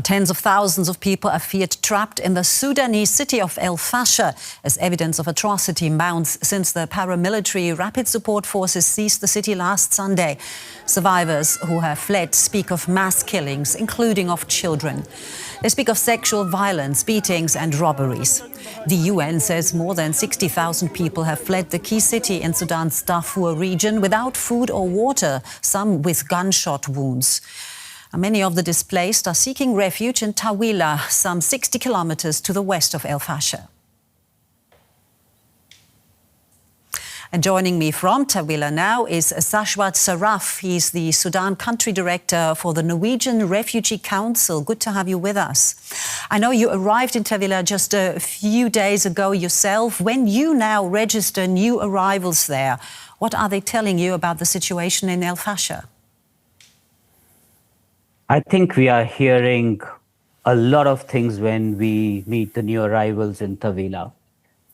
Tens of thousands of people are feared trapped in the Sudanese city of el-Fasher as evidence of atrocity mounts since the paramilitary rapid support forces seized the city last Sunday. Survivors who have fled speak of mass killings, including of children. They speak of sexual violence, beatings and robberies. The UN says more than 60,000 people have fled the key city in Sudan's Darfur region without food or water, some with gunshot wounds. Many of the displaced are seeking refuge in Tawila, some 60 kilometers to the west of el-Fasher. And joining me from Tawila now is Shashwat Saraf. He's the Sudan country director for the Norwegian Refugee Council. Good to have you with us. I know you arrived in Tawila just a few days ago yourself. When you now register new arrivals there, what are they telling you about the situation in el-Fasher? I think we are hearing a lot of things when we meet the new arrivals in Tawila.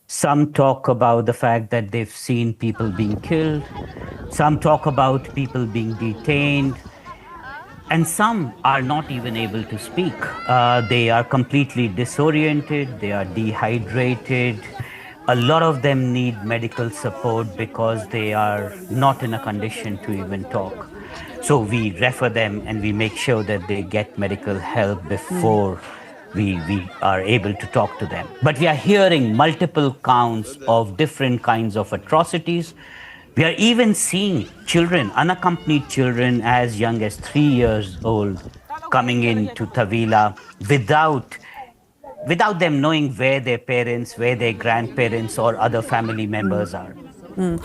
Some talk about the fact that they've seen people being killed. Some talk about people being detained. And some are not even able to speak. They are completely disoriented. They are dehydrated. A lot of them need medical support because they are not in a condition to even talk. So we refer them and we make sure that they get medical help before we are able to talk to them. But we are hearing multiple counts of different kinds of atrocities. We are even seeing children, unaccompanied children as young as 3 years old, coming into Tawila without them knowing where their parents, where their grandparents or other family members are.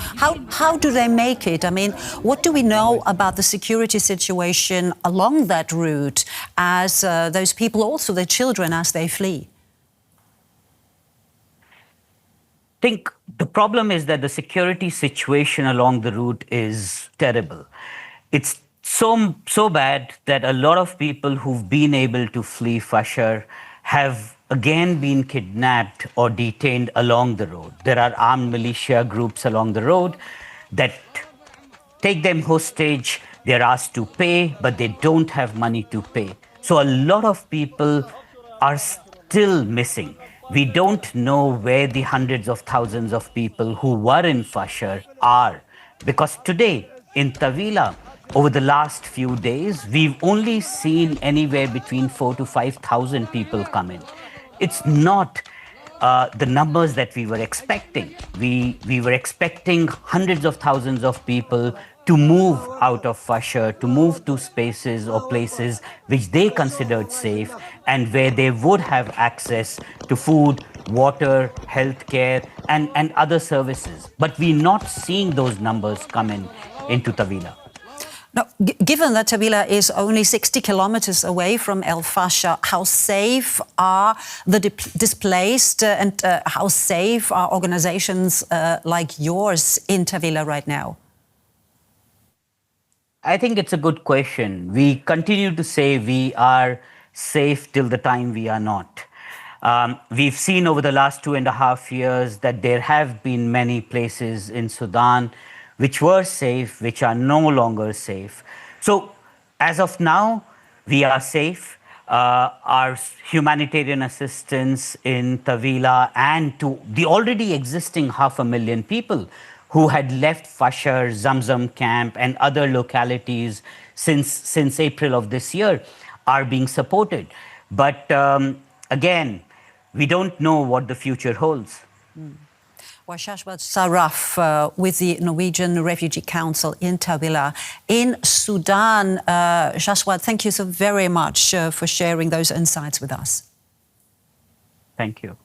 How do they make it? I mean, what do we know about the security situation along that route as those people, also their children, as they flee? I think the problem is that the security situation along the route is terrible. It's so bad that a lot of people who've been able to flee Fasher have again been kidnapped or detained along the road. There are armed militia groups along the road that take them hostage. They're asked to pay, but they don't have money to pay. So a lot of people are still missing. We don't know where the hundreds of thousands of people who were in Fasher are, because today in Tawila, over the last few days, we've only seen anywhere between 4,000 to 5,000 people come in. It's not the numbers that we were expecting. We were expecting hundreds of thousands of people to move out of Fasher, to move to spaces or places which they considered safe and where they would have access to food, water, healthcare, and other services. But we're not seeing those numbers come into Tawila. Now, given that Tawila is only 60 kilometers away from el-Fasher, how safe are the displaced and how safe are organizations like yours in Tawila right now? I think it's a good question. We continue to say we are safe till the time we are not. We've seen over the last 2.5 years that there have been many places in Sudan which were safe, which are no longer safe. So as of now, we are safe. Our humanitarian assistance in Tawila and to the already existing 500,000 people who had left Fasher, Zamzam camp and other localities since April of this year are being supported. But again, we don't know what the future holds. Well, Shashwat Saraf with the Norwegian Refugee Council in Tawila in Sudan. Shashwat, thank you so very much for sharing those insights with us. Thank you.